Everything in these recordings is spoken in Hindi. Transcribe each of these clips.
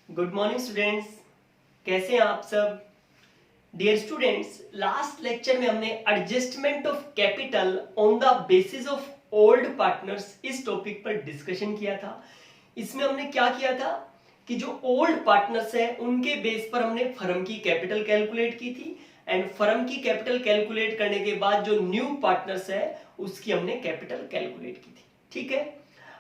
गुड मॉर्निंग स्टूडेंट्स, कैसे हैं आप सब। डियर स्टूडेंट्स, लास्ट लेक्चर में हमने adjustment of capital on the basis of old partners इस टॉपिक पर डिस्कशन किया था। इसमें हमने क्या किया था कि जो ओल्ड पार्टनर्स हैं उनके बेस पर हमने फर्म की कैपिटल कैलकुलेट की थी एंड फर्म की कैपिटल कैलकुलेट करने के बाद जो न्यू पार्टनर्स है उसकी हमने कैपिटल कैलकुलेट की थी। ठीक है,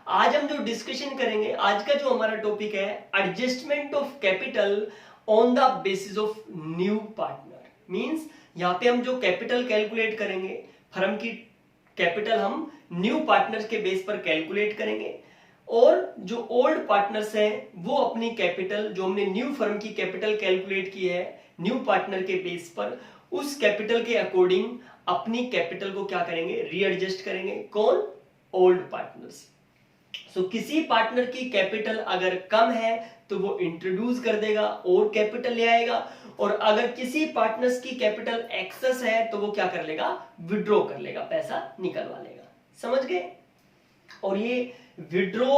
आज हम जो डिस्कशन करेंगे, आज का जो हमारा टॉपिक है adjustment of capital on the basis of new partner. Means यहां पे हम जो कैपिटल कैलकुलेट करेंगे, फर्म की कैपिटल हम न्यू पार्टनर्स के बेस पर कैलकुलेट करेंगे और जो ओल्ड पार्टनर्स हैं वो अपनी कैपिटल जो हमने न्यू फर्म की कैपिटल कैलकुलेट की है न्यू पार्टनर के बेस पर, उस कैपिटल के अकॉर्डिंग अपनी कैपिटल को क्या करेंगे, रीएडजस्ट करेंगे। कौन? Old partners. सो किसी पार्टनर की कैपिटल अगर कम है तो वो इंट्रोड्यूस कर देगा और कैपिटल ले आएगा, और अगर किसी पार्टनर्स की कैपिटल एक्सेस है तो वो क्या कर लेगा, विड्रॉ कर लेगा, पैसा निकलवा लेगा। समझ गए? और ये विड्रॉ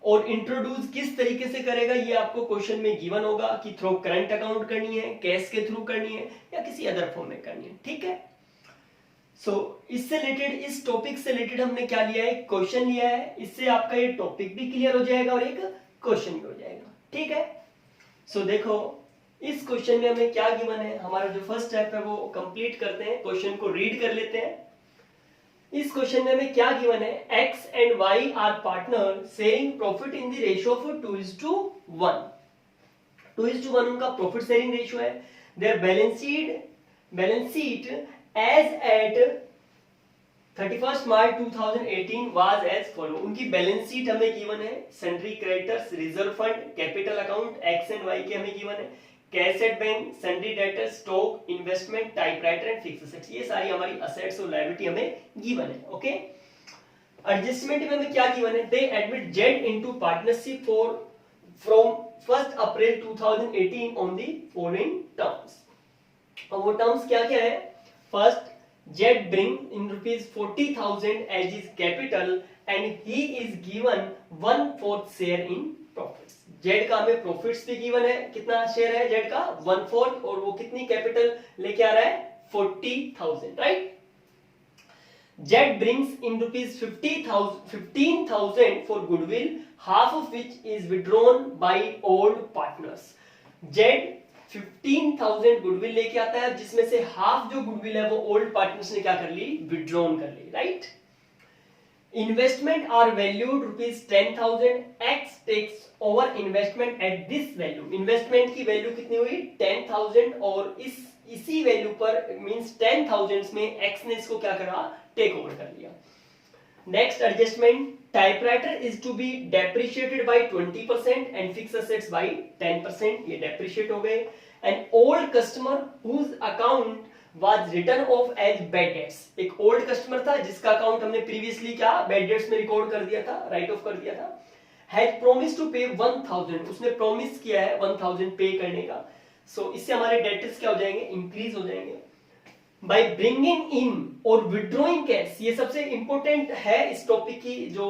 और इंट्रोड्यूस किस तरीके से करेगा ये आपको क्वेश्चन में गिवन होगा कि थ्रू करंट अकाउंट करनी है, कैश के थ्रू करनी है या किसी अदर फॉर्म में करनी है। ठीक है, इससे रिलेटेड, इस टॉपिक से रिलेटेड हमने क्या लिया है, क्वेश्चन लिया है। इससे आपका ये टॉपिक भी क्लियर हो जाएगा और एक क्वेश्चन भी हो जाएगा। ठीक है, देखो इस क्वेश्चन में हमें क्या गिवन है, हमारा जो फर्स्ट स्टेप है वो कंप्लीट करते हैं, क्वेश्चन को रीड कर लेते हैं। इस क्वेश्चन में हमें क्या गिवन है, X and Y are partner sharing profit in the ratio of 2:1। 2:1 उनका प्रॉफिट शेयरिंग रेशियो है। Their balance sheet as at 31st March 2018 was as follow। उनकी बैलेंस शीट हमें गिवन है, sundry creditors, reserve fund, capital account X and Y के हमें गिवन है, cash at bank, sundry debtors, stock, investment, typewriter and fixed assets, ये सारी हमारी असेट्स और लायबिलिटी हमें गिवन है। ओके, एडजस्टमेंट में हमें क्या गिवन है, दे admit Z into partnership for from 1 April 2018 on the following terms. और वो टर्म्स क्या क्या है, first Z bring in rupees 40,000 as his capital and he is given 1/4 share in profits। Z का हमें प्रॉफिट्स भी गिवन है, कितना शेयर है Z का, 1/4, और वो कितनी कैपिटल लेके आ रहा है, 40,000, right. Z brings in rupees 15,000 for goodwill, half of which is withdrawn by old partners। Z 15,000 goodwill लेके आता है जिसमें से हाफ जो गुडविल है वो ओल्ड पार्टनर्स ने क्या कर ली, विड्रॉन कर ली, right. Investment are valued rupees 10,000, x takes over investment at this value. Investment की वैल्यू कितनी हुई, 10,000, और इसी वैल्यू पर मींस 10,000 में एक्स ने इसको क्या करा, टेक ओवर कर लिया। Next adjustment, typewriter is to be depreciated by 20% and fixed assets by 10%, ये डेप्रिशिएट हो गए। An old customer whose account was written off as bad debts, एक ओल्ड कस्टमर था जिसका अकाउंट हमने प्रीवियसली क्या बैड डेट्स में रिकॉर्ड कर दिया था, राइट ऑफ कर दिया था। हैज प्रॉमिस टू पे 1,000, उसने प्रॉमिस किया है 1,000 पे करने का। इससे हमारे डेटर्स क्या हो जाएंगे, इंक्रीज हो जाएंगे। बाय ब्रिंगिंग इन और विड्रॉइंग कैश, ये सबसे इंपॉर्टेंट है इस टॉपिक की जो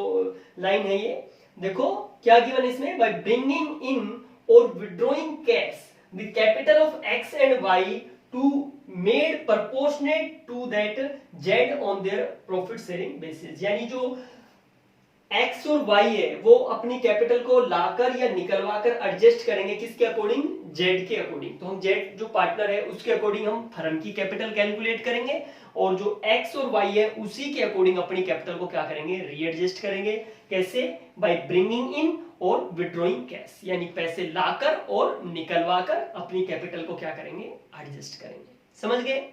लाइन है, ये देखो क्या गिवन है इसमें, बाय ब्रिंगिंग इन और withdrawing cash the capital of X and Y to made proportionate to that Z on their profit sharing basis. यानी जो एक्स और वाई है वो अपनी कैपिटल को लाकर या निकलवाकर एडजस्ट करेंगे, किसके अकॉर्डिंग, जेड के अकॉर्डिंग। तो हम जेड जो पार्टनर है उसके अकॉर्डिंग हम फर्म की कैपिटल कैलकुलेट करेंगे और जो एक्स और वाई है उसी के अकॉर्डिंग अपनी कैपिटल को क्या करेंगे, रीएडजस्ट करेंगे। कैसे? बाय ब्रिंगिंग इन और विड्रॉइंग कैश, यानी पैसे लाकर और निकलवाकर अपनी कैपिटल को क्या करेंगे, एडजस्ट करेंगे। समझ गए?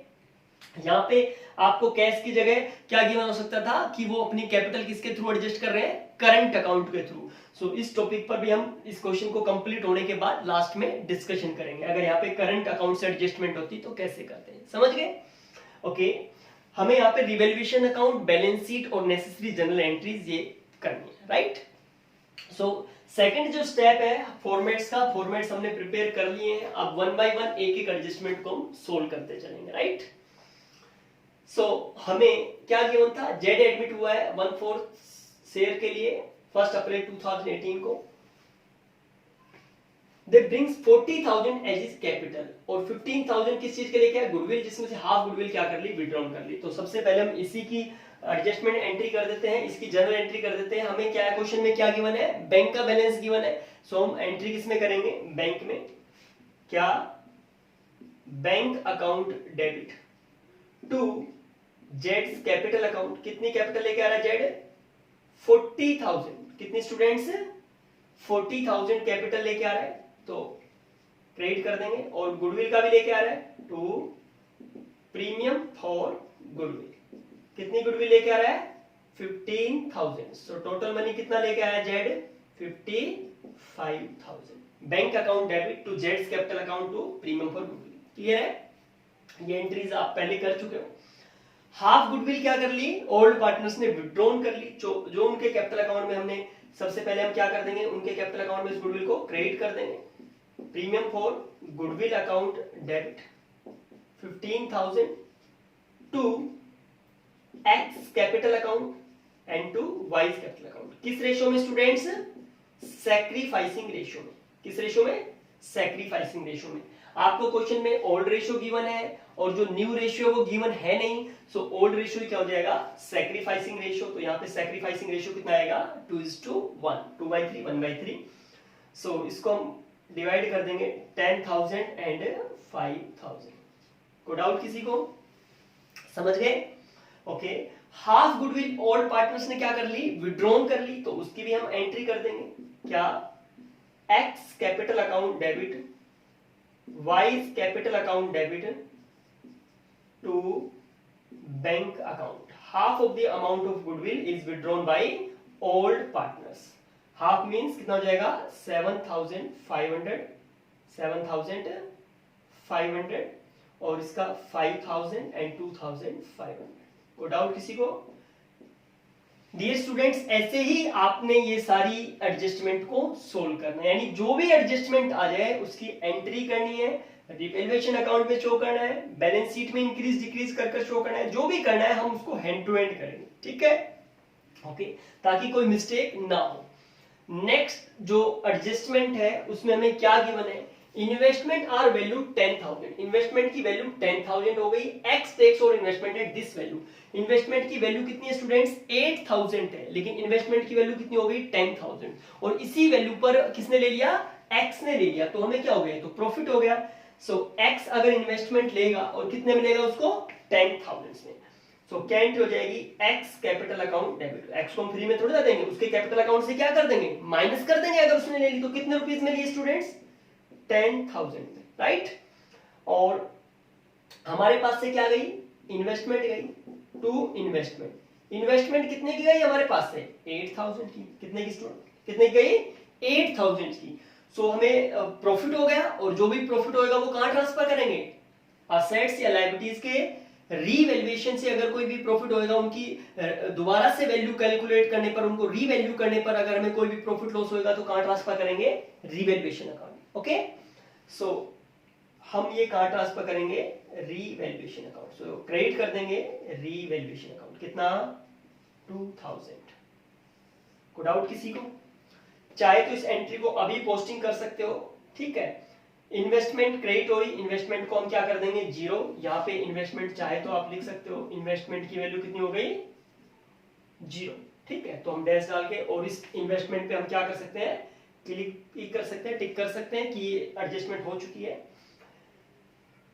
यहाँ पे आपको कैश की जगह क्या गिवन हो सकता था कि वो अपनी कैपिटल किसके थ्रू एडजस्ट कर रहे हैं, करंट अकाउंट के थ्रू। इस टॉपिक पर भी हम इस क्वेश्चन को कंप्लीट होने के बाद लास्ट में डिस्कशन करेंगे, अगर यहाँ पे करंट अकाउंट से एडजस्टमेंट होती तो कैसे करते हैं। समझ गए? ओके, हमें यहाँ पे रिवैल्यूएशन अकाउंट, बैलेंस शीट और नेसेसरी जनरल एंट्रीज ये करनी है, राइट। सेकंड जो स्टेप है फॉर्मेट्स का, फॉर्मेट्स हमने प्रिपेयर कर लिए हैं। अब 1 बाय 1 एक एक एडजस्टमेंट को हम सोल्व करते चलेंगे, राइट। हमें क्या गिवन था, जेड एडमिट हुआ है 1/4 शेयर के लिए 1 अप्रैल 2018 को। दे ब्रिंग्स 40,000 एज इज कैपिटल, और 15,000 किस चीज के लेके आए, गुडविल, जिसमें से हाफ गुडविल क्या कर ली, विड्रॉन कर ली। तो सबसे पहले हम इसी की एडजस्टमेंट एंट्री कर देते हैं, इसकी जनरल एंट्री कर देते हैं। हमें क्या है, क्वेश्चन में क्या गिवन है, बैंक का बैलेंस गिवन है, सो हम एंट्री किसमें करेंगे, बैंक में। क्या, बैंक अकाउंट डेबिट टू जेड्स कैपिटल अकाउंट, कितनी कैपिटल लेके आ रहा है जेड, 40,000, कितनी स्टूडेंट्स, 40,000 कैपिटल लेके आ रहा है, तो क्रेडिट कर देंगे। और गुडविल का भी लेके आ रहा है, टू प्रीमियम फॉर गुडविल, कितनी गुडविल लेके आ रहा है, 15,000। सो टोटल मनी कितना लेके आया Z, 55,000। Bank account debit to जेड्स capital account to premium for goodwill. Clear है, ये एंट्रीज आप पहले कर चुके हो। हाफ गुडविल क्या कर ली, ओल्ड पार्टनर्स ने विड्रॉन कर ली, जो उनके कैपिटल अकाउंट में हमने, सबसे पहले हम क्या कर देंगे, उनके कैपिटल अकाउंट में इस गुडविल को क्रेडिट कर देंगे। Premium for goodwill account debit 15,000 to X capital account and to Y's capital account. किस रेशियो में स्टूडेंट्स, सैक्रिफाइसिंग रेशियो में। किस रेशियो में, सैक्रिफाइसिंग रेशियो में। आपको क्वेश्चन में ओल्ड रेशियो गिवन है और जो न्यू रेशियो वो गिवन है नहीं, सो ओल्ड रेशियो क्या हो जाएगा, सैक्रिफाइसिंग रेशियो। तो यहाँ पे सैक्रिफाइसिंग रेशियो कितना आएगा, 2:1, 2/3, 1/3। सो इसको हम डिवाइड कर देंगे 10,000 एंड 5,000। को डाउट किसी को, समझ गए, okay. Half goodwill old partners ने क्या कर ली, विड्रॉन कर ली, तो उसकी भी हम एंट्री कर देंगे। क्या, X capital account debit Y's capital account debit to bank account. Half of the amount of goodwill is withdrawn by old partners. Half means कितना हो जाएगा, 7,500, 7,500, और इसका 5,000 एंड 2,500। को डाउट किसी को। डियर स्टूडेंट्स, ऐसे ही आपने ये सारी एडजस्टमेंट को सोल्व करना है, यानी जो भी एडजस्टमेंट आ जाए उसकी एंट्री करनी है, रिवैल्यूएशन अकाउंट में शो करना है, बैलेंस शीट में इंक्रीज डिक्रीज कर शो करना है, जो भी करना है हम उसको हैंड टू हैंड करेंगे, ठीक है, ओके, ताकि कोई मिस्टेक ना हो। नेक्स्ट जो एडजस्टमेंट है उसमें हमें क्या गिवन है, इन्वेस्टमेंट आर वैल्यू 10,000, इन्वेस्टमेंट की वैल्यू 10,000 हो गई, एक्स टैक्स और इन्वेस्टमेंट है दिस वैल्यू। इन्वेस्टमेंट की वैल्यू कितनी है स्टूडेंट्स, 8,000 है, लेकिन इन्वेस्टमेंट की वैल्यू कितनी हो गई, 10,000, और इसी वैल्यू पर किसने ले लिया, एक्स ने ले लिया, तो हमें क्या हो गया, तो प्रॉफिट हो गया। सो एक्स अगर इन्वेस्टमेंट लेगा और कितने मिलेगा उसको, 10,000 में, सो क्या एंट्री हो जाएगी, x capital account debit. X को हम फ्री में थोड़ी ना देंगे, उसके कैपिटल अकाउंट से क्या कर देंगे, माइनस कर देंगे। अगर उसने ले ली तो कितने रुपीस में लिए स्टूडेंट्स, 10,000 में, राइट। और हमारे पास से क्या गई, इन्वेस्टमेंट गई टू इन्वेस्टमेंट। इन्वेस्टमेंट कितने की गई हमारे पास से, 8,000 की। कितने की स्टूडेंट, कितने की गई, 8,000 की। सो हमें प्रॉफिट हो गया, और जो भी प्रॉफिट होगा वो कहां ट्रांसफर करेंगे, असेट्स या लायबिलिटीज के रीवैल्यूएशन से। अगर कोई भी प्रॉफिट होगा उनकी दोबारा से वैल्यू कैलकुलेट करने पर, उनको रीवैल्यू करने पर अगर हमें कोई भी प्रॉफिट लॉस होगा तो कहां ट्रांसफर करेंगे, रीवैल्यूएशन अकाउंट, ओके। सो हम ये कहां ट्रांसफर करेंगे, रीवैल्यूएशन अकाउंट। सो क्रेडिट कर देंगे रीवैल्यूएशन अकाउंट, कितना, 2,000। को डाउट किसी को, चाहे तो इस एंट्री को अभी पोस्टिंग कर सकते हो, ठीक है। इन्वेस्टमेंट क्रेडिट हो रही, इन्वेस्टमेंट को हम क्या कर देंगे, 0। यहाँ पे इन्वेस्टमेंट चाहे तो आप लिख सकते हो, इन्वेस्टमेंट की वैल्यू कितनी हो गई, 0, ठीक है। तो हम डैश डाल के, और इस इन्वेस्टमेंट पे हम क्या कर सकते हैं, क्लिक कर सकते हैं, टिक कर सकते हैं कि एडजस्टमेंट हो चुकी है।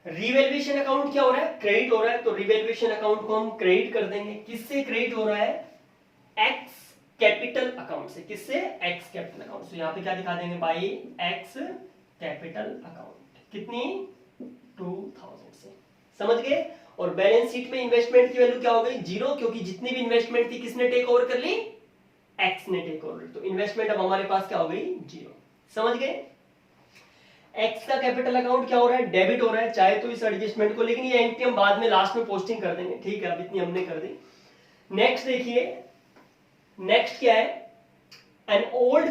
रिवैल्यूएशन अकाउंट क्या हो रहा है, क्रेडिट हो रहा है, तो रिवैल्यूएशन अकाउंट को हम क्रेडिट कर देंगे। किससे क्रेडिट हो रहा है, एक्स कैपिटल अकाउंट से। किससे, एक्स कैपिटल अकाउंट से। यहाँ पे क्या दिखा देंगे, बाई एक्स कैपिटल अकाउंट, कितनी, 2,000 से, समझ गए। और बैलेंस शीट में इन्वेस्टमेंट की वैल्यू क्या हो गई, 0, क्योंकि जितनी भी इन्वेस्टमेंट थी किसने टेक ओवर कर ली, एक्स ने टेक ओवर। तो इन्वेस्टमेंट अब हमारे पास क्या हो गई, 0, समझ गए। एक्स का कैपिटल अकाउंट क्या हो रहा है, डेबिट हो रहा है, चाहे तो इस एडजस्टमेंट को, लेकिन ये एंट्री हम बाद में लास्ट में पोस्टिंग कर देंगे, ठीक है, अब इतनी हमने कर दी। नेक्स्ट देखिए, नेक्स्ट क्या है, an old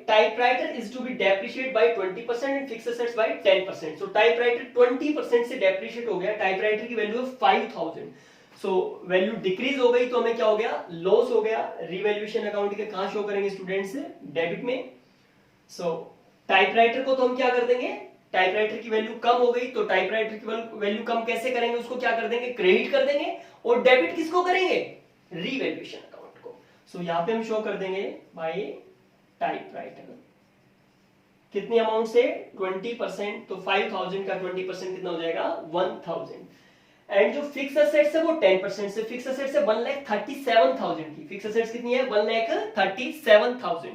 typewriter is to be depreciated by 20% and fixed assets by 10%. so typewriter 20% से depreciate हो गया, typewriter की वैल्यू है 5,000, so वैल्यू डिक्रीज हो गई, तो हमें क्या हो गया, लॉस हो गया। रिवैल्यूएशन अकाउंट के कहां शो करेंगे स्टूडेंट्स, डेबिट में। सो टाइपराइटर को तो हम क्या कर देंगे, टाइपराइटर की वैल्यू कम हो गई तो टाइपराइटर की वैल्यू कम कैसे करेंगे, उसको क्या कर देंगे, क्रेडिट कर देंगे। और डेबिट किसको करेंगे, रीवैल्यूएशन अकाउंट को। सो यहां पे हम शो कर देंगे बाय टाइपराइटर कितनी अमाउंट से 20%, तो 5000 का 20% कितना हो जाएगा 1000। एंड जो फिक्स असेट्स है वो 10% से, फिक्स असेट्स है 1,37,000 की, फिक्स असेट्स कितनी है 1,37,000।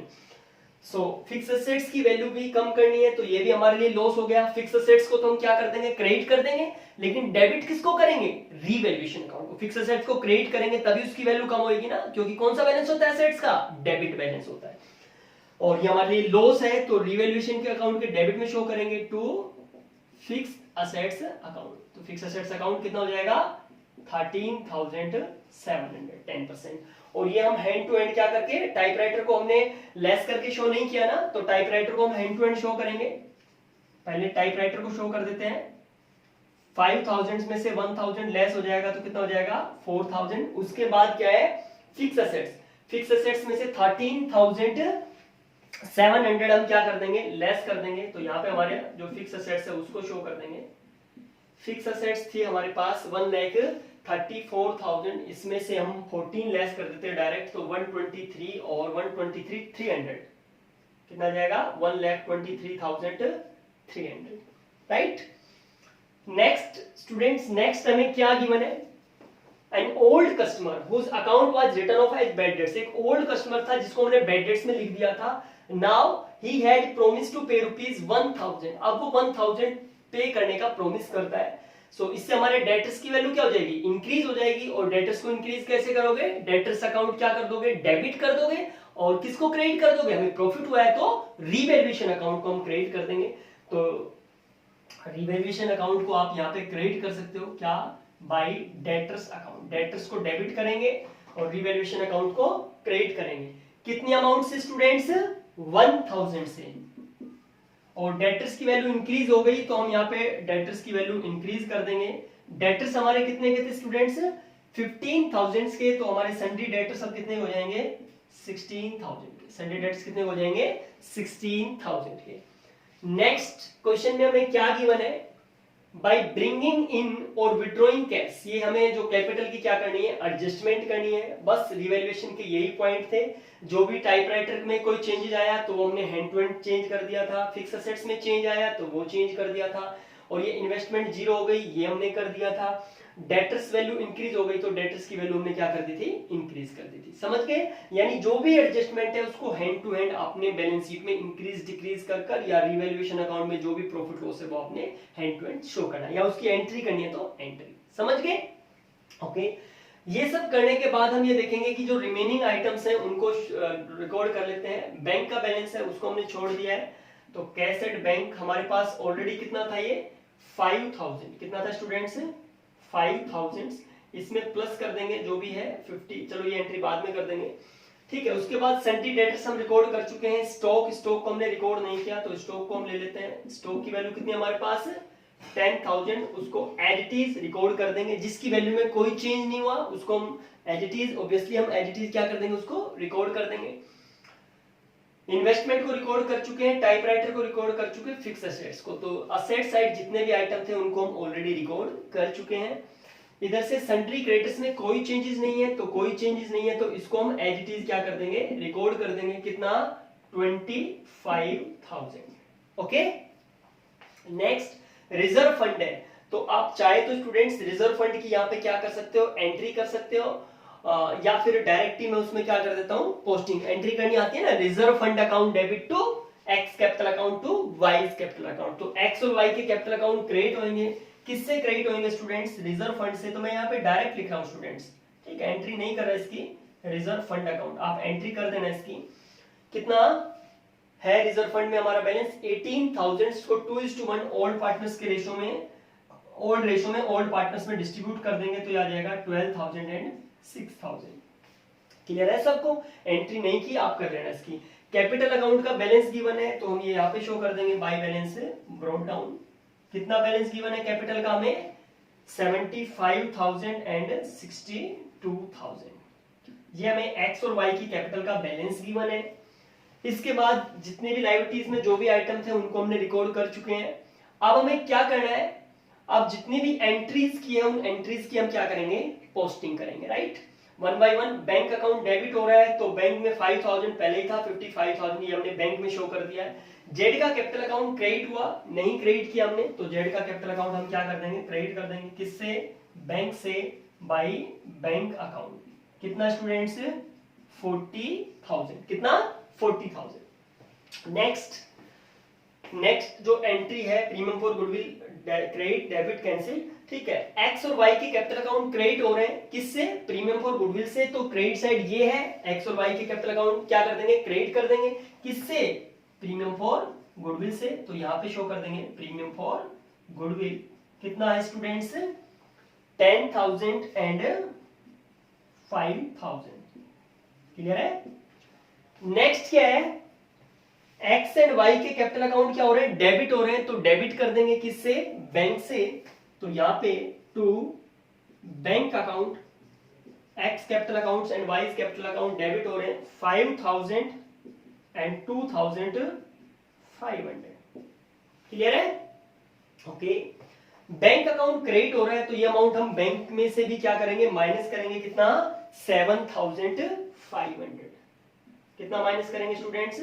सो फिक्स असेट्स की वैल्यू भी कम करनी है तो ये भी हमारे लिए लॉस हो गया। फिक्स असेट्स को तो हम क्या कर देंगे, क्रेडिट कर देंगे, लेकिन डेबिट किसको करेंगे, रीवैल्यूएशन अकाउंट को। फिक्स असेट्स को क्रेडिट करेंगे तभी उसकी वैल्यू कम होगी ना, क्योंकि कौन सा बैलेंस होता है असेट्स का, डेबिट बैलेंस होता है। और ये हमारे लिए लॉस है तो रीवैल्यूएशन के अकाउंट के डेबिट में शो करेंगे टू फिक्स असेट्स अकाउंट। तो फिक्स असेट्स अकाउंट कितना हो जाएगा 13,700, 10%। और ये हम हैंड टू हैंड क्या करके, टाइपराइटर को हमने लेस करके शो नहीं किया ना, तो टाइपराइटर को हम हैंड टू हैंड शो करेंगे। पहले टाइपराइटर को शो कर देते हैं। 5000 में से 1000 लेस हो जाएगा तो कितना हो जाएगा 4000। उसके बाद क्या है फिक्स असेट्स, फिक्स असेट्स में से 13,700 हम क्या कर देंगे, लेस कर देंगे। तो यहाँ पे हमारे जो फिक्स असेट्स है उसको शो कर देंगे। फिक्स असेट्स थी हमारे पास 1,34,000, इसमें से हम 14 लेस कर देते हैं डायरेक्ट, तो 123 और 123,300 कितना जाएगा 1,23,300, राइट। नेक्स्ट स्टूडेंट्स, नेक्स्ट हमें क्या गिवन है, an old customer whose account was written off as bad debts. एक ओल्ड कस्टमर था जिसको हमने बैड डेट्स में लिख दिया था। Now he had promise to pay ₹1,000, अब वो 1,000 पे करने का प्रोमिस करता है। सो इससे हमारे डेटर्स की वैल्यू क्या हो जाएगी, इंक्रीज हो जाएगी। और डेटर्स को इंक्रीज कैसे करोगे, डेटर्स अकाउंट क्या कर दोगे, डेबिट कर दोगे। और किसको क्रेडिट कर दोगे, हमें प्रॉफिट हुआ है तो रीवैल्यूएशन अकाउंट को हम क्रेडिट कर देंगे। तो रीवैल्यूएशन अकाउंट को आप यहाँ पे क्रेडिट कर सकते हो, क्या, बाय डेटर्स अकाउंट। डेटर्स को डेबिट करेंगे और रीवैल्यूएशन अकाउंट को क्रेडिट करेंगे। कितनी अमाउंट से स्टूडेंट्स, 1000 से। और डेटर्स की वैल्यू इंक्रीज हो गई तो हम यहाँ पे डेटर्स की वैल्यू इंक्रीज कर देंगे। डेटर्स हमारे कितने के थे स्टूडेंट्स, 15,000 के, तो हमारे सन्ड्री डेटर्स अब कितने हो जाएंगे 16,000 के। सन्ड्री डेटर्स कितने हो जाएंगे 16,000 के। नेक्स्ट क्वेश्चन में हमें क्या गिवन है, बाय ब्रिंगिंग इन और विड्रॉइंग कैश। ये हमें जो कैपिटल की क्या करनी है, एडजस्टमेंट करनी है। बस रिवैल्यूएशन के यही पॉइंट थे। जो भी टाइपराइटर में कोई चेंजेस आया तो वो हमने हैंड टू हैंड चेंज कर दिया था, फिक्स असेट्स में चेंज आया तो वो चेंज कर दिया था, और ये इन्वेस्टमेंट जीरो हो गई ये हमने कर दिया था। डेटर्स वैल्यू इंक्रीज हो गई तो डेटर्स की वैल्यू हमने क्या कर दी थी, इंक्रीज कर दी थी। समझ गए, यानी जो भी एडजस्टमेंट है उसको हैंड टू हैंड अपने बैलेंस शीट में इंक्रीज डिक्रीज कर या रिवैल्यूएशन अकाउंट में जो भी प्रॉफिट लॉस है वो आपने हैंड टू हैंड शो करना है, या उसकी एंट्री करनी है तो एंट्री। समझ गए, ओके। ये सब करने के बाद हम ये देखेंगे कि जो रिमेनिंग आइटम्स हैं उनको रिकॉर्ड कर लेते हैं। बैंक का बैलेंस है उसको हमने छोड़ दिया है, तो कैश एट बैंक हमारे पास ऑलरेडी कितना था, ये 5000 कितना था स्टूडेंट्स, 5000। इसमें प्लस कर देंगे जो भी है 50, चलो ये एंट्री बाद में कर देंगे, ठीक है। उसके बाद सन्ड्री डेटर्स हम रिकॉर्ड कर चुके हैं। स्टॉक को हमने रिकॉर्ड नहीं किया तो स्टॉक को हम ले लेते हैं। स्टॉक की वैल्यू कितनी हमारे पास 10,000, उसको एज इट इज रिकॉर्ड कर देंगे। जिसकी वैल्यू में कोई चेंज नहीं हुआ उसको हम एज इट इज, ऑब्वियसली हम एज इट इज क्या कर देंगे, उसको रिकॉर्ड कर देंगे। इन्वेस्टमेंट को रिकॉर्ड कर चुके हैं, टाइपराइटर को रिकॉर्ड कर चुके हैं, फिक्स असेट्स को, तो असेट साइड जितने भी आइटम थे उनको हम ऑलरेडी रिकॉर्ड कर चुके हैं। इधर से सन्ड्री क्रेडिटर्स में कोई चेंजेस नहीं है, तो कोई चेंजेस नहीं है तो इसको हम एज इट इज क्या कर देंगे, रिकॉर्ड कर देंगे। कितना 25,000, ओके। नेक्स्ट रिजर्व फंड है, तो आप चाहे तो स्टूडेंट्स रिजर्व फंड की यहाँ पे क्या कर सकते हो, एंट्री कर सकते हो, या फिर डायरेक्ट ही मैं उसमें क्या कर देता हूँ, पोस्टिंग एंट्री करनी आती है ना। Reserve fund account debit to X capital account to Y capital account, तो एक्स और वाई के कैपिटल अकाउंट क्रेडिट होंगे। किससे क्रेडिट होंगे स्टूडेंट्स, रिजर्व फंड से। तो मैं यहाँ पे डायरेक्ट लिख रहा हूँ स्टूडेंट्स, ठीक है, एंट्री नहीं कर रहा इसकी, रिजर्व फंड अकाउंट आप एंट्री कर देना इसकी। कितना है रिजर्व फंड में हमारा बैलेंस 18,000 को 2:1 ओल्ड पार्टनर्स के रेशो में, ओल्ड रेशो में ओल्ड पार्टनर्स में डिस्ट्रीब्यूट कर देंगे तो आ जाएगा 12,000 एंड 6,000। क्लियर है सबको, एंट्री नहीं की आप कर लेना इसकी। कैपिटल अकाउंट का बैलेंस गिवन है तो हम ये यहाँ पे शो कर देंगे बाय बैलेंस ब्रॉट डाउन। कितना बैलेंस गिवन है कैपिटल का हमें 75,000 एंड 62,000। ये हमें एक्स और वाई की कैपिटल का बैलेंस गिवन है। इसके बाद जितने भी लाइबिलिटीज में जो भी आइटम थे उनको हमने रिकॉर्ड कर चुके हैं। अब हमें क्या करना है, अब जितनी भी एंट्रीज की है उन एंट्रीज की हम क्या करेंगे, पोस्टिंग करेंगे, right. One by one bank account debit हो रहा है तो बैंक में 5000 पहले ही था, 55,000 ये हमने बैंक में शो कर दिया है। जेड का कैपिटल अकाउंट क्रेडिट हुआ, नहीं क्रेडिट किया हमने, तो जेड का कैपिटल अकाउंट हम क्या कर देंगे, क्रेडिट कर देंगे। किससे, बैंक से, बाई बैंक अकाउंट। कितना स्टूडेंट्स, 40,000। कितना, 40,000। नेक्स्ट जो एंट्री है premium for goodwill credit debit cancel, ठीक है। एक्स और वाई के कैपिटल अकाउंट क्रेडिट हो रहे हैं, किससे, प्रीमियम फॉर गुडविल से, तो क्रेडिट साइड ये है, एक्स और वाई के कैपिटल अकाउंट क्या कर देंगे, क्रेडिट कर देंगे। किससे, प्रीमियम फॉर गुडविल से, तो यहां पे शो कर देंगे प्रीमियम फॉर गुडविल। कितना है स्टूडेंट्स, 10,000 एंड 5,000। क्लियर है। नेक्स्ट क्या है, एक्स एंड वाई के कैपिटल अकाउंट क्या हो रहे हैं, डेबिट हो रहे हैं, तो डेबिट कर देंगे किससे, बैंक से, तो यहां पे to bank account, X capital accounts and Y capital account debit हो रहे हैं, 5,000 एंड 2,500। क्लियर है, ओके। बैंक अकाउंट क्रेडिट हो रहा है तो ये अमाउंट हम बैंक में से भी क्या करेंगे, माइनस करेंगे। कितना, 7,500। कितना माइनस करेंगे स्टूडेंट्स,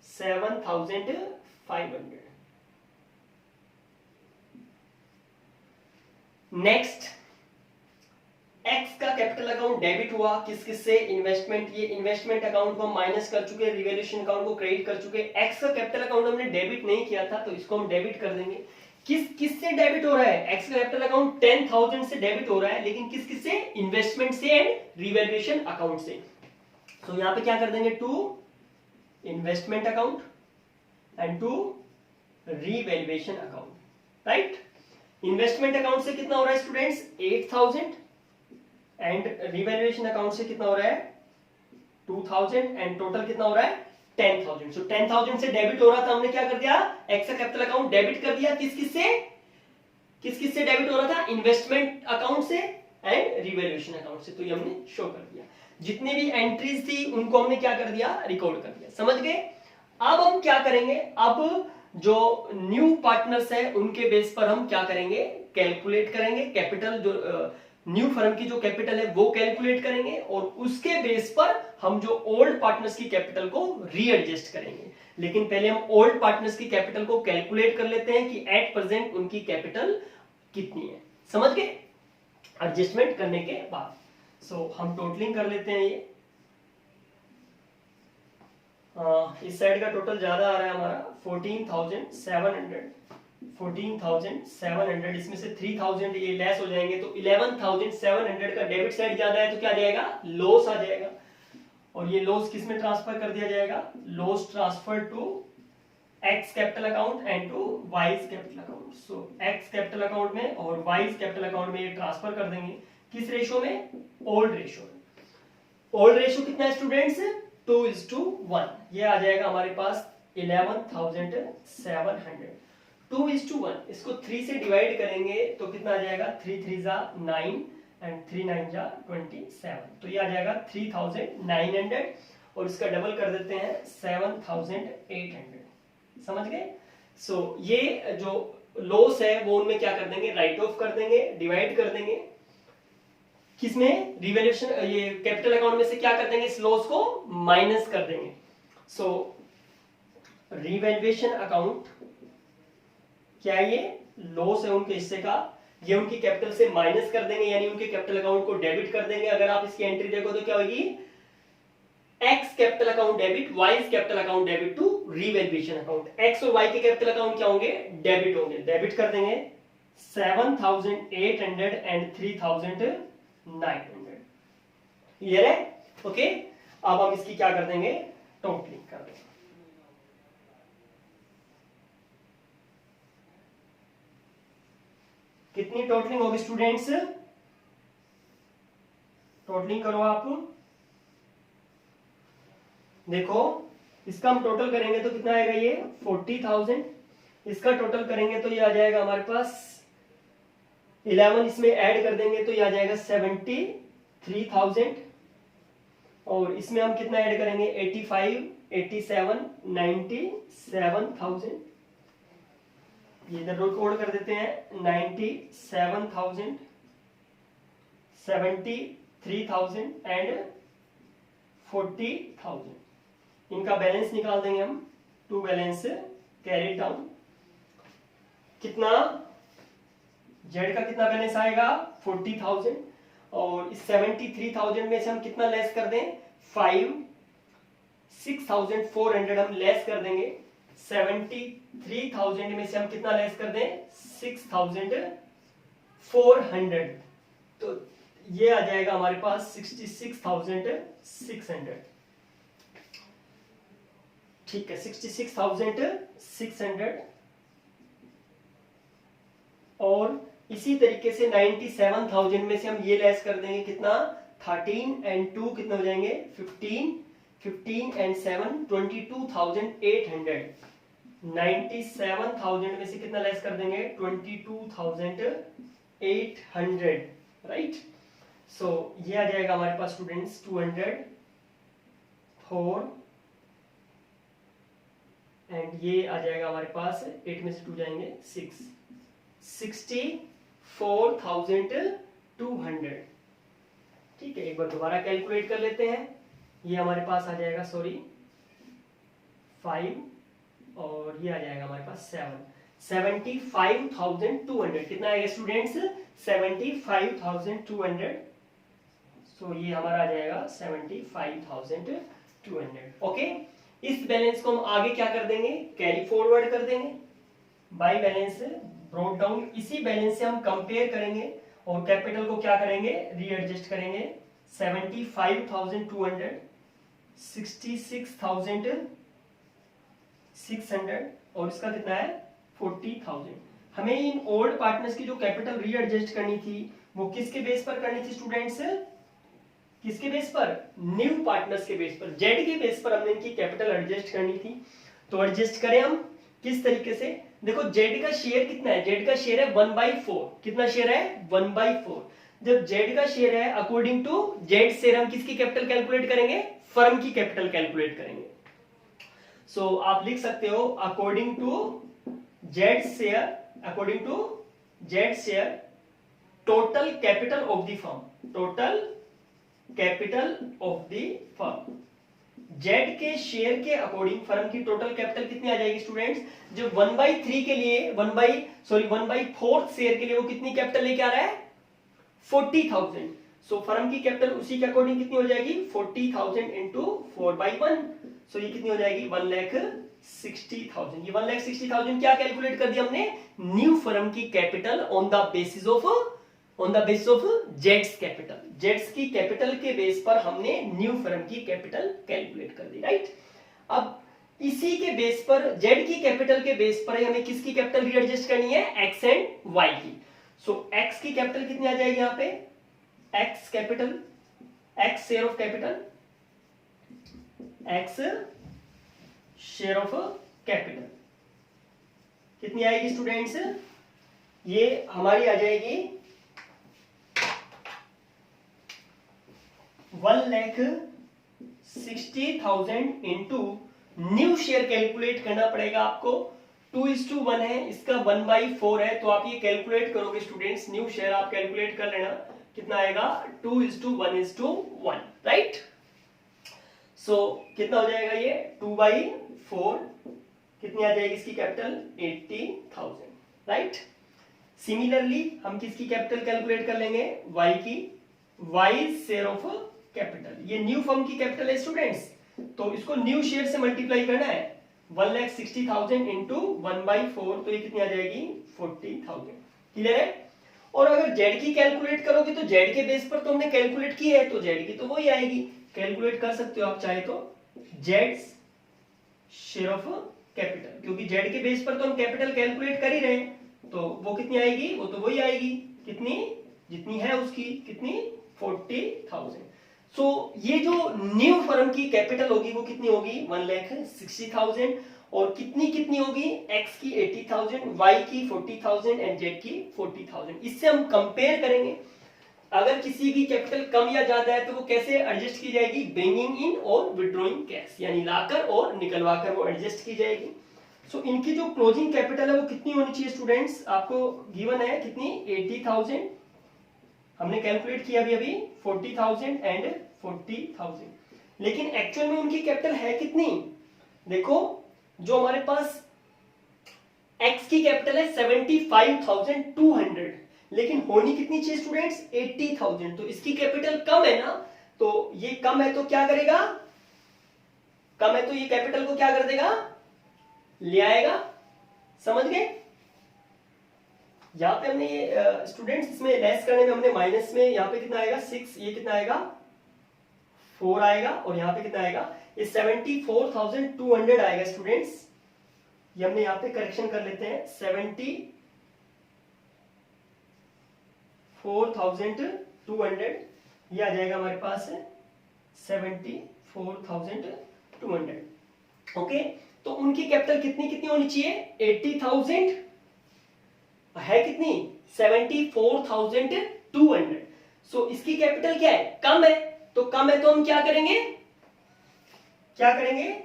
7,500। नेक्स्ट, एक्स का कैपिटल अकाउंट डेबिट हुआ, किस से, इन्वेस्टमेंट, ये इन्वेस्टमेंट अकाउंट को हम माइनस कर चुके, रिवैल्यूएशन अकाउंट को क्रेडिट कर चुके। एक्स का कैपिटल अकाउंट हमने डेबिट नहीं किया था तो इसको हम डेबिट कर देंगे। किस से डेबिट हो रहा है, एक्स का कैपिटल अकाउंट 10,000 से डेबिट हो रहा है, लेकिन किस से, इन्वेस्टमेंट से एंड रिवैल्यूएशन अकाउंट से। तो यहां पे क्या कर देंगे, to investment account and to revaluation account, right. Investment account से कितना हो रहा है स्टूडेंट्स, 8,000 एंड रिवैल्यूएशन अकाउंट से कितना हो रहा है, 2,000 एंड टोटल कितना हो रहा है, 10,000। सो 10,000 से डेबिट हो रहा था, हमने क्या कर दिया, एक्स का कैपिटल अकाउंट डेबिट कर दिया। किस से डेबिट हो रहा था, इन्वेस्टमेंट अकाउंट से एंड रिवैल्यूएशन अकाउंट से, तो ये हमने शो कर दिया। जितनी भी एंट्रीज थी उनको हमने क्या कर दिया, रिकॉर्ड कर दिया। समझ गए। अब हम क्या करेंगे, अब जो न्यू पार्टनर्स है उनके बेस पर हम क्या करेंगे, कैलकुलेट करेंगे कैपिटल, जो न्यू फर्म की जो कैपिटल है वो कैलकुलेट करेंगे और उसके बेस पर हम जो ओल्ड पार्टनर्स की कैपिटल को रीएडजस्ट करेंगे। लेकिन पहले हम ओल्ड पार्टनर्स की कैपिटल को कैलकुलेट कर लेते हैं कि एट प्रेजेंट उनकी कैपिटल कितनी है। समझ गए, एडजस्टमेंट करने के बाद। सो हम टोटलिंग कर लेते हैं। ये इस साइड का टोटल ज्यादा आ रहा है हमारा 14,700, इसमें से 3,000 ये लेस हो जाएंगे तो 11,700 का डेबिट साइड ज्यादा है तो क्या आ जाएगा, लॉस आ जाएगा। और ये लॉस किस में ट्रांसफर कर दिया जाएगा, loss transfer to X capital account and to Y's capital account. So X capital account में और वाइज कैपिटल अकाउंट में ये ट्रांसफर कर देंगे। किस रेशो में, ओल्ड रेशो में। ओल्ड रेशो कितना है स्टूडेंट्स, 2:1। ये आ जाएगा हमारे पास 11,700। 2:1, इसको 3 से डिवाइड करेंगे तो कितना आ जाएगा, 3 3 जा 9 एंड 3 9 जा 27। तो ये आ जाएगा 3,900 और इसका डबल कर देते हैं 7,800। समझ गए। सो ये जो लॉस है वो उनमें क्या कर देंगे, राइट ऑफ कर देंगे, डिवाइड कर देंगे। किसमें, रिवैल्यूएशन, ये कैपिटल अकाउंट में से क्या कर देंगे, इस लॉस को माइनस कर देंगे। सो रिवैल्यूएशन अकाउंट क्या है, ये लॉस है उनके हिस्से का, ये उनकी कैपिटल से माइनस कर देंगे, यानी उनके कैपिटल अकाउंट को डेबिट कर देंगे। अगर आप इसकी एंट्री देखो तो क्या होगी, X capital account debit, Y capital account debit to revaluation account. X और वाई के कैपिटल अकाउंट क्या होंगे, डेबिट होंगे, डेबिट कर देंगे 7,800 एंड 3,900। क्लियर है, ओके। अब हम इसकी क्या कर देंगे, टोटलिंग कर देंगे। कितनी टोटलिंग होगी स्टूडेंट्स, टोटलिंग करो आप। देखो इसका हम टोटल करेंगे तो कितना आएगा, ये 40,000। इसका टोटल करेंगे तो ये आ जाएगा हमारे पास 11, इसमें ऐड कर देंगे तो ये आ जाएगा 73,000 और इसमें हम कितना ऐड करेंगे, 87, 97,000, ये इधर रिकॉर्ड कर देते हैं 97,000, 73,000 एंड 40,000। इनका बैलेंस निकाल देंगे हम, टू बैलेंस कैरी डाउन। कितना, जेड का कितना बैलेंस आएगा 40,000, और इस 73,000 में से हम कितना लेस कर दें 6,400 हम लेस कर देंगे। 73,000 में से हम कितना लेस कर दें 6,400, तो ये आ जाएगा हमारे पास 66,600। ठीक है, 66,600। और इसी तरीके से 97,000 में से हम ये लेस कर देंगे कितना 13 एंड 2 कितना हो जाएंगे 15, 15 एंड 7 22,800। 97,000 में से कितना लेस कर देंगे 22,800, राइट। सो ये आ जाएगा हमारे पास स्टूडेंट्स 204, एंड ये आ जाएगा हमारे पास 8 में से 2 जाएंगे 6, 64,200। ठीक है, एक बार दोबारा कैलकुलेट कर लेते हैं। ये हमारे पास आ जाएगा 5, और ये आ जाएगा हमारे पास 7, 75,200। कितना आएगा स्टूडेंट्स 75,200। सो ये हमारा आ जाएगा 75,200। ओके, इस बैलेंस को हम आगे क्या कर देंगे कैरी फॉरवर्ड कर देंगे, बाय बैलेंस ब्रॉट डाउन। इसी बैलेंस से हम कंपेयर करेंगे और कैपिटल को क्या करेंगे रीएडजस्ट करेंगे। 75,200, 66,600, और इसका कितना है 40,000। हमें इन ओल्ड पार्टनर्स की जो कैपिटल रीएडजस्ट करनी थी वो किसके बेस पर करनी थी स्टूडेंट्स, किसके बेस पर, न्यू पार्टनर्स के बेस पर, जेड के बेस पर हमने इनकी कैपिटल एडजस्ट करनी थी। तो एडजस्ट करें हम किस तरीके से, देखो जेड का शेयर कितना है, जेड का शेयर है 1/4। कितना शेयर है 1/4। जब जेड का शेयर है अकॉर्डिंग टू जेड शेयर हम किसकी कैपिटल कैलकुलेट करेंगे, फर्म की कैपिटल कैलकुलेट करेंगे। सो आप लिख सकते हो according to Z share, according to Z share total capital of the firm, total capital of the firm. Z के शेयर के अकॉर्डिंग फर्म की टोटल कैपिटल कितनी आ जाएगी स्टूडेंट्स, जो 1/3 के लिए 1/4 शेयर के लिए वो कितनी कैपिटल लेके आ रहा है 40,000। सो फर्म की कैपिटल उसी के अकॉर्डिंग कितनी हो जाएगी 40,000 इंटू 4/1। सो ये कितनी हो जाएगी 1,60,000। ये 1,60,000 क्या कैलकुलेट कर दिया हमने, न्यू फर्म की capital on the basis of Jades capital. Jades की कैपिटल के बेस पर हमने न्यू फर्म की कैपिटल कैलकुलेट कर दी, राइट। अब इसी के बेस पर जेड की कैपिटल के बेस पर हमें किसकी कैपिटल रीएडजस्ट करनी है, एक्स एंड वाई की। सो एक्स की कैपिटल कितनी आ जाएगी यहाँ पे, x capital, x share of capital, x share of capital कितनी आएगी स्टूडेंट्स, ये हमारी आ जाएगी 1,60,000 इंटू न्यू शेयर कैलकुलेट करना पड़ेगा आपको। 2:1 है, इसका 1/4 है, तो आप ये कैलकुलेट करोगे स्टूडेंट्स, न्यू शेयर आप कैलकुलेट कर लेना कितना आएगा 2:1:1, राइट। सो कितना हो जाएगा ये 2/4, कितनी आ जाएगी इसकी कैपिटल 80,000, राइट। सिमिलरली हम किसकी कैपिटल कैलकुलेट कर लेंगे, वाई की, वाई शेयर ऑफ कैपिटल। ये न्यू फर्म की कैपिटल है स्टूडेंट्स, तो इसको न्यू शेयर से मल्टीप्लाई करना है। 1,60,000 इंटू 1/4, तो ये कितनी आ जाएगी 40,000। क्लियर है। और अगर जेड की कैलकुलेट करोगे तो जेड के बेस पर तो हमने कैलकुलेट की है, तो जेड की तो वही आएगी, कैलकुलेट कर सकते हो आप चाहे तो जेड शेयर ऑफ कैपिटल, क्योंकि जेड के बेस पर तो हम कैपिटल कैलकुलेट कर ही रहे हैं, तो वो कितनी आएगी, वो तो वही आएगी, कितनी जितनी है उसकी, कितनी 40,000। सो ये जो न्यू फर्म की कैपिटल होगी वो कितनी होगी 1,60,000, और कितनी कितनी होगी, एक्स की 80,000, वाई की 40,000 एंड जेड की 40,000। इससे हम कंपेयर करेंगे अगर किसी की कैपिटल कम या ज्यादा है तो वो कैसे एडजस्ट की जाएगी, ब्रिंगिंग इन और विड्रॉइंग कैश, यानी लाकर और निकलवाकर वो एडजस्ट की जाएगी। सो इनकी जो क्लोजिंग कैपिटल है वो कितनी होनी चाहिए स्टूडेंट्स, आपको गिवन है कितनी, 80,000, हमने कैलकुलेट किया अभी अभी 40,000 एंड 40,000, लेकिन एक्चुअल में उनकी कैपिटल है कितनी, देखो जो हमारे पास एक्स की कैपिटल है 75,200, लेकिन होनी कितनी चाहिए स्टूडेंट्स, 80,000, तो इसकी कैपिटल कम है ना, तो ये कम है तो क्या करेगा, कम है तो ये कैपिटल को क्या कर देगा, ले आएगा, समझ गए। यहां पे हमने ये स्टूडेंट्स इसमें लेस करने में हमने माइनस में यहां पे कितना आएगा 6, ये कितना आएगा 4 आएगा, और यहां पे कितना आएगा, ये 74,200 आएगा स्टूडेंट्स, ये हमने यहां पे करेक्शन कर लेते हैं, 74,200, ये आ जाएगा हमारे पास 74,200। ओके, तो उनकी कैपिटल कितनी कितनी होनी चाहिए, 80,000 है कितनी, 74,200। सो इसकी कैपिटल क्या है, कम है, तो कम है तो हम क्या करेंगे, क्या करेंगे,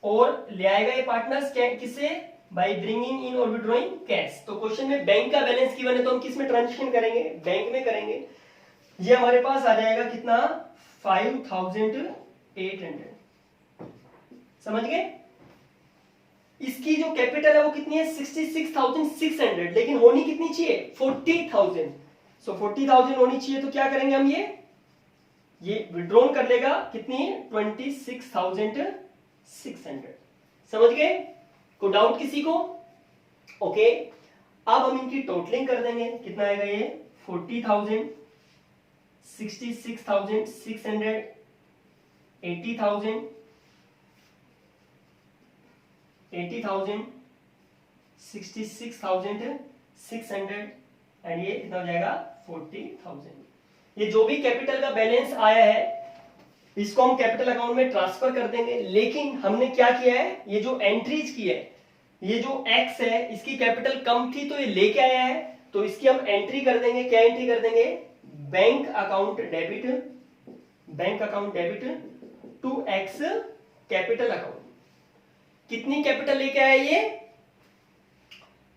और ले आएगा ये पार्टनर्स किससे, बाय ब्रिंगिंग इन और विड्रॉइंग कैश। तो क्वेश्चन में बैंक का बैलेंस गिवन है तो हम किस में ट्रांजेक्शन करेंगे, बैंक में करेंगे। ये हमारे पास आ जाएगा कितना, 5,800, समझ गए। इसकी जो कैपिटल है वो कितनी है, 66,600, लेकिन होनी कितनी चाहिए, 40,000। सो 40,000 होनी चाहिए, तो क्या करेंगे हम, ये विड्रॉन कर लेगा कितनी, 26,600, समझ गए, को डाउट किसी को। ओके, अब हम इनकी टोटलिंग कर देंगे, कितना आएगा ये 40,000, 66,600, 80,000, 66,600 एंड ये कितना हो जाएगा 40,000। ये जो भी कैपिटल का बैलेंस आया है इसको हम कैपिटल अकाउंट में ट्रांसफर कर देंगे, लेकिन हमने क्या किया है, ये जो एंट्रीज की है, ये जो एक्स है इसकी कैपिटल कम थी तो ये लेके आया है, तो इसकी हम एंट्री कर देंगे, क्या एंट्री कर देंगे, bank account debit, bank account debit to X capital account. कितनी कैपिटल लेके आया ये,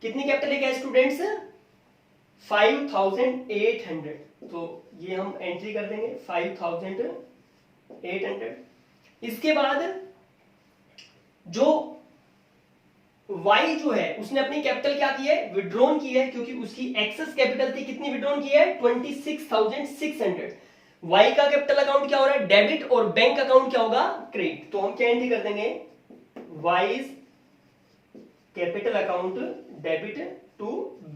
कितनी कैपिटल लेके आया स्टूडेंट्स, 5,800, तो ये हम एंट्री कर देंगे 5,800। इसके बाद जो y जो है उसने अपनी कैपिटल क्या की है, विड्रॉन की है, क्योंकि उसकी एक्सेस कैपिटल थी, कितनी विड्रॉन की है 26,600। y का कैपिटल अकाउंट क्या हो रहा है, डेबिट, और बैंक अकाउंट क्या होगा, क्रेडिट। तो हम क्या एंट्री कर देंगे, y is capital account debit to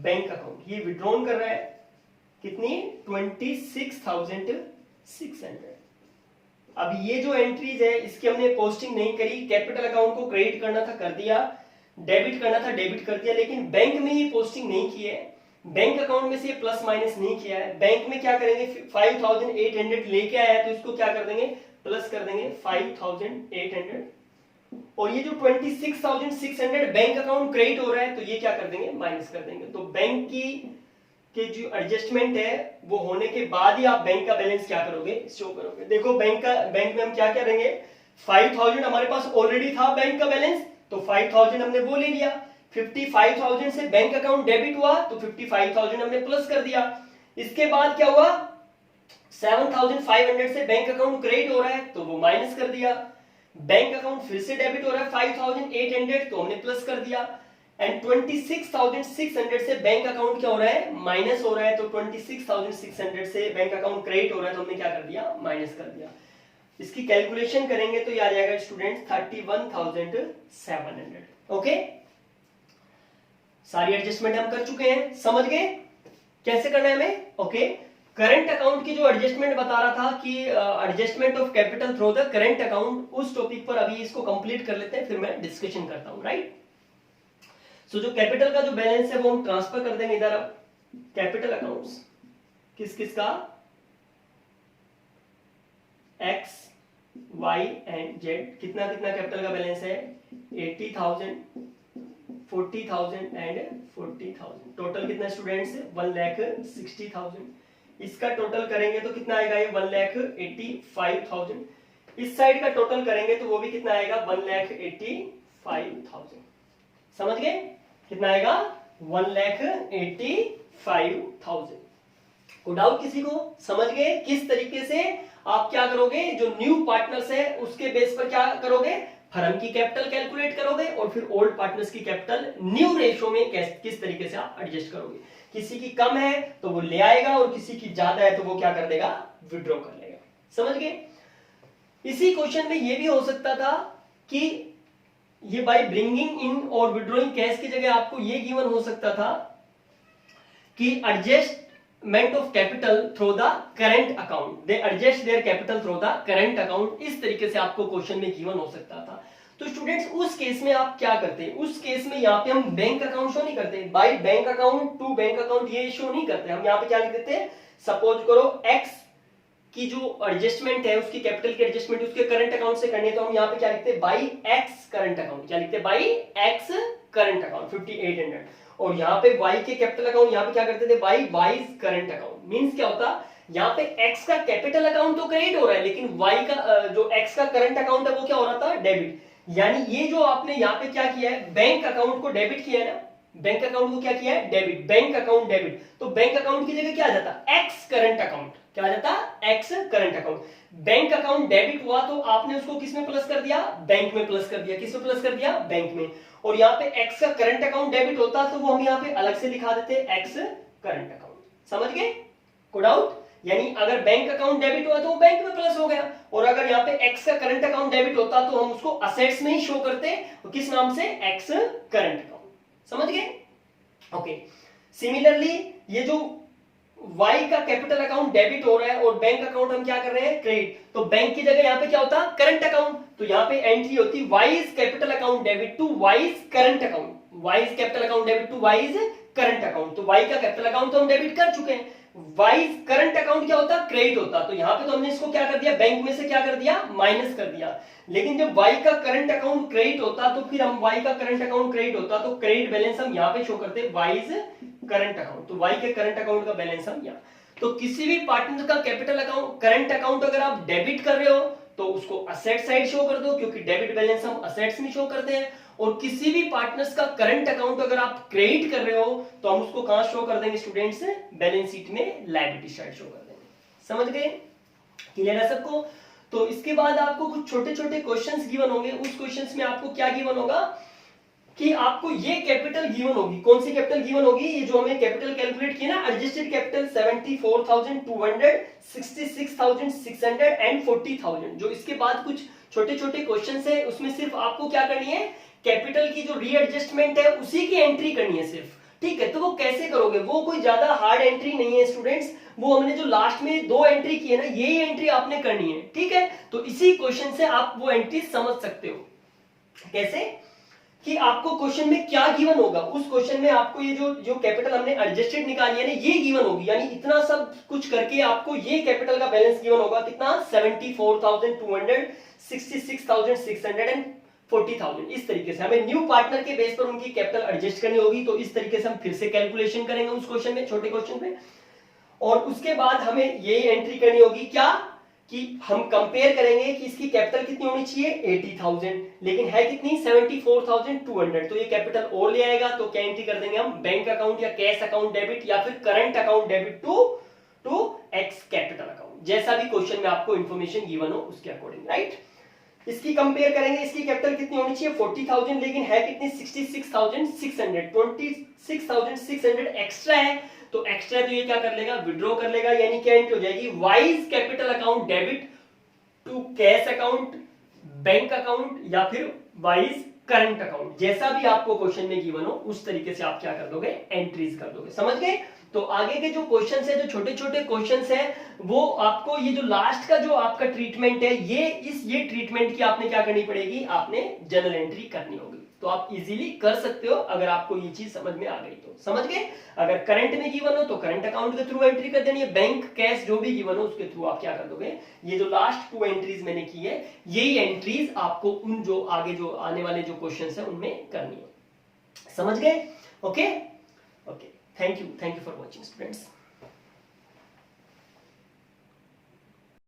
bank account, ये विड्रॉन कर रहा है कितनी 26,600। अब ये जो एंट्रीज है इसकी हमने पोस्टिंग नहीं करी, कैपिटल अकाउंट को क्रेडिट करना था कर दिया, डेबिट करना था डेबिट कर दिया, लेकिन बैंक में ये पोस्टिंग नहीं की है, बैंक अकाउंट में से ये प्लस माइनस नहीं किया है। बैंक में क्या करेंगे, 5,800 लेके आया है तो इसको क्या कर देंगे, प्लस कर देंगे 5,800, और ये जो 26,600 बैंक अकाउंट क्रेडिट हो रहा है तो ये क्या कर देंगे, माइनस कर देंगे। तो बैंक की के जो एडजस्टमेंट है वो होने के बाद ही आप बैंक का बैलेंस क्या करोगे, शो करोगे। देखो बैंक में हम क्या करेंगे, 5,000 हमारे पास ऑलरेडी था बैंक का बैलेंस, तो 5,000 हमने वो ले लिया, 55,000 से बैंक अकाउंट डेबिट हुआ तो 55,000 हमने प्लस कर दिया। इसके बाद क्या हुआ, 7,500 से बैंक अकाउंट क्रेडिट हो रहा है तो वो माइनस कर दिया, बैंक अकाउंट फिर से डेबिट हो रहा है 5,800 तो हमने प्लस कर दिया, एंड 26,600 से बैंक अकाउंट क्या हो रहा है, माइनस हो रहा है, तो 26,600 से बैंक अकाउंट क्रेडिट हो रहा है तो हमने क्या कर दिया, माइनस कर दिया। इसकी कैलकुलेशन करेंगे तो ये आ जाएगा स्टूडेंट 31,700। ओके, सारी एडजस्टमेंट हम कर चुके हैं, समझ गए कैसे करना है हमें। ओके, करंट अकाउंट की जो एडजस्टमेंट बता रहा था कि adjustment of capital through the current account, उस टॉपिक पर अभी इसको कंप्लीट कर लेते हैं, फिर मैं डिस्कशन करता हूं, राइट। सो जो कैपिटल का जो बैलेंस है वो हम ट्रांसफर कर देंगे इधर। अब कैपिटल अकाउंट्स किस किस का, एक्स वाई एंड जेड, कितना कितना कैपिटल का बैलेंस है, 80,000, 40,000 एंड 40,000। टोटल कितना स्टूडेंट्स, 1,60,000। इसका टोटल करेंगे तो कितना आएगा ये 1,85,000। इस साइड का टोटल करेंगे तो वो भी कितना आएगा 1,85,000। समझ गए कितना आएगा 1,85,000। को डाउट किसी को? समझ गए किस तरीके से आप क्या करोगे, जो न्यू पार्टनर्स है उसके बेस पर क्या करोगे, फर्म की कैपिटल कैलकुलेट करोगे और फिर ओल्ड पार्टनर्स की कैपिटल न्यू रेशियो में किस तरीके से आप एडजस्ट करोगे। किसी की कम है तो वो ले आएगा और किसी की ज्यादा है तो वो क्या कर देगा, विड्रॉ कर लेगा। समझ गए? इसी क्वेश्चन में ये भी हो सकता था कि ये बाय ब्रिंगिंग इन और विड्रॉइंग कैश की जगह आपको ये गिवन हो सकता था कि adjustment of capital through the current account, they adjust their capital through the current account. इस तरीके से आपको क्वेश्चन में गिवन हो सकता था। तो स्टूडेंट्स उस केस में आप क्या करते हैं, उस केस में यहाँ पे हम बैंक अकाउंट शो नहीं करते, by bank account to bank account ये शो नहीं करते। हम यहाँ पे क्या लिख देते हैं, सपोज करो एक्स की जो एडजस्टमेंट है उसकी कैपिटल की एडजस्टमेंट उसके करंट अकाउंट से करनी है, तो हम यहाँ पे क्या लिखते हैं, बाई एक्स करंट अकाउंट। क्या लिखते हैं, बाई एक्स करंट अकाउंट 5800। और यहाँ पे वाई के कैपिटल अकाउंट यहाँ पे क्या करते थे, by wise current account. Means क्या होता, यहाँ पे एक्स का कैपिटल अकाउंट तो क्रेडिट हो रहा है लेकिन वाई का जो एक्स का करंट अकाउंट है वो क्या हो रहा था, डेबिट। यानी ये जो आपने यहाँ पे क्या किया है, बैंक अकाउंट को डेबिट किया है ना, बैंक अकाउंट को क्या किया है, डेबिट। बैंक अकाउंट डेबिट, तो बैंक अकाउंट की जगह क्या आ जाता, एक्स करंट अकाउंट। क्या आ जाता, x current account. Bank account debit हुआ तो आपने उसको किस में प्लस कर दिया, बैंक में प्लस कर दिया। किस में प्लस कर दिया, बैंक में। और यहाँ पे एक्स का करंट अकाउंट डेबिट होता तो वो हम यहाँ पे अलग से लिखा देते एक्स करंट अकाउंट। समझ गए? को डाउट? यानी अगर बैंक अकाउंट डेबिट हुआ तो वो बैंक में प्लस हो गया, और अगर यहाँ पे एक्स का करंट अकाउंट डेबिट होता तो हम उसको असेट्स में ही शो करते, किस नाम से, एक्स करंट अकाउंट। समझ गए? ओके। सिमिलरली ये जो वाई का कैपिटल अकाउंट डेबिट हो रहा है और बैंक अकाउंट हम क्या कर रहे हैं, क्रेडिट, तो बैंक की जगह यहाँ पे क्या होता, करंट अकाउंट। तो यहाँ पे एंट्री होती Y's capital account debit to Y's current account, Y's capital account debit to Y's current account. तो वाई का कैपिटल अकाउंट तो हम डेबिट कर चुके हैं, वाइज करंट अकाउंट क्या होता, क्रेडिट होता। तो यहाँ पे तो हमने इसको क्या कर दिया, बैंक में से क्या कर दिया, माइनस कर दिया। लेकिन जब वाई का करंट अकाउंट क्रेडिट होता तो फिर हम वाई का करंट अकाउंट क्रेडिट होता तो क्रेडिट बैलेंस हम यहाँ पे शो करते वाइज करंट अकाउंट। तो वाई के करंट अकाउंट का बैलेंस हम यहाँ। तो किसी भी पार्टनर का कैपिटल अकाउंट करंट अकाउंट अगर आप डेबिट कर रहे हो तो उसको असेट साइड शो कर दो, क्योंकि डेबिट बैलेंस हम असेट्स में शो करते हैं। और किसी भी पार्टनर्स का करंट अकाउंट अगर आप क्रेडिट कर रहे हो तो हम उसको कहां शो कर देंगे स्टूडेंट्स, बैलेंस शीट में लायबिलिटी साइड शो कर देंगे। समझ गए? क्लियर है सबको? तो इसके बाद आपको कुछ छोटे छोटे क्वेश्चंस गिवन होंगे। उस क्वेश्चंस में आपको क्या गिवन होगा कि आपको ये कैपिटल गिवन होगी। कौन सी कैपिटल गिवन होगी, ये जो हमें कैपिटल कैलकुलेट की ना, एडजस्टेड कैपिटल 74,200, 66,600 एंड 40,000। जो इसके बाद कुछ छोटे छोटे क्वेश्चंस है उसमें सिर्फ आपको क्या करनी है, कैपिटल की जो रीएडजस्टमेंट है उसी की एंट्री करनी है सिर्फ। ठीक है? तो वो कैसे करोगे, वो कोई ज्यादा हार्ड एंट्री नहीं है स्टूडेंट्स। वो हमने जो लास्ट में 2 एंट्री की है ना, यही एंट्री आपने करनी है। ठीक है? तो इसी क्वेश्चन से आप वो एंट्री समझ सकते हो। कैसे कि आपको क्वेश्चन में क्या गिवन होगा, उस क्वेश्चन में आपको ये जो कैपिटल हमने एडजस्टेड निकाली है ना, ये गिवन होगी। यानी इतना सब कुछ करके आपको ये कैपिटल का बैलेंस गिवन होगा कितना, 74,200, 66,600 एंड 40,000। इस तरीके से हमें न्यू पार्टनर के बेस पर उनकी कैपिटल एडजस्ट करनी होगी। तो इस तरीके से हम फिर से कैलकुलेशन करेंगे उस क्वेश्चन में, छोटे क्वेश्चन में। और उसके बाद हमें यही एंट्री करनी होगी क्या, कि हम कंपेयर करेंगे कि इसकी कैपिटल कितनी होनी चाहिए, 80,000, लेकिन है कितनी, 74,200। तो ये कैपिटल और ले आएगा। तो क्या एंट्री कर देंगे हम, बैंक अकाउंट या कैश अकाउंट डेबिट या फिर current account debit to X capital account, जैसा भी क्वेश्चन में आपको इंफॉर्मेशन गिवन हो उसके अकॉर्डिंग। राइट? इसकी कंपेयर करेंगे, इसकी कैपिटल कितनी होनी चाहिए, 40,000, लेकिन है कितनी, 66,600, 26,600 एक्स्ट्रा है। तो एक्स्ट्रा तो ये क्या कर लेगा, विड्रॉ कर लेगा। यानी क्या एंट्री हो जाएगी, Y's capital account debit to cash account, bank account या फिर वाइज करंट अकाउंट। जैसा भी आपको क्वेश्चन में गिवन हो उस तरीके से आप क्या कर दोगे, एंट्रीज कर दोगे। समझ गए? तो आगे के जो क्वेश्चंस है, जो छोटे छोटे क्वेश्चंस है, वो आपको ये जो लास्ट का जो आपका ट्रीटमेंट है, ये ट्रीटमेंट की आपने क्या करनी पड़ेगी, आपने जर्नल एंट्री करनी होगी। तो आप इजीली कर सकते हो अगर आपको ये चीज समझ में आ गई तो। समझ गए? अगर करंट में गिवन हो तो करंट अकाउंट के थ्रू एंट्री कर देनी है, बैंक कैश जो भी गिवन हो उसके थ्रू आप क्या कर दोगे, ये जो लास्ट 2 एंट्रीज मैंने की है, यही एंट्रीज आपको उन जो आगे जो आने वाले जो क्वेश्चंस है उनमें करनी है। समझ गए? Okay okay, thank you for watching students.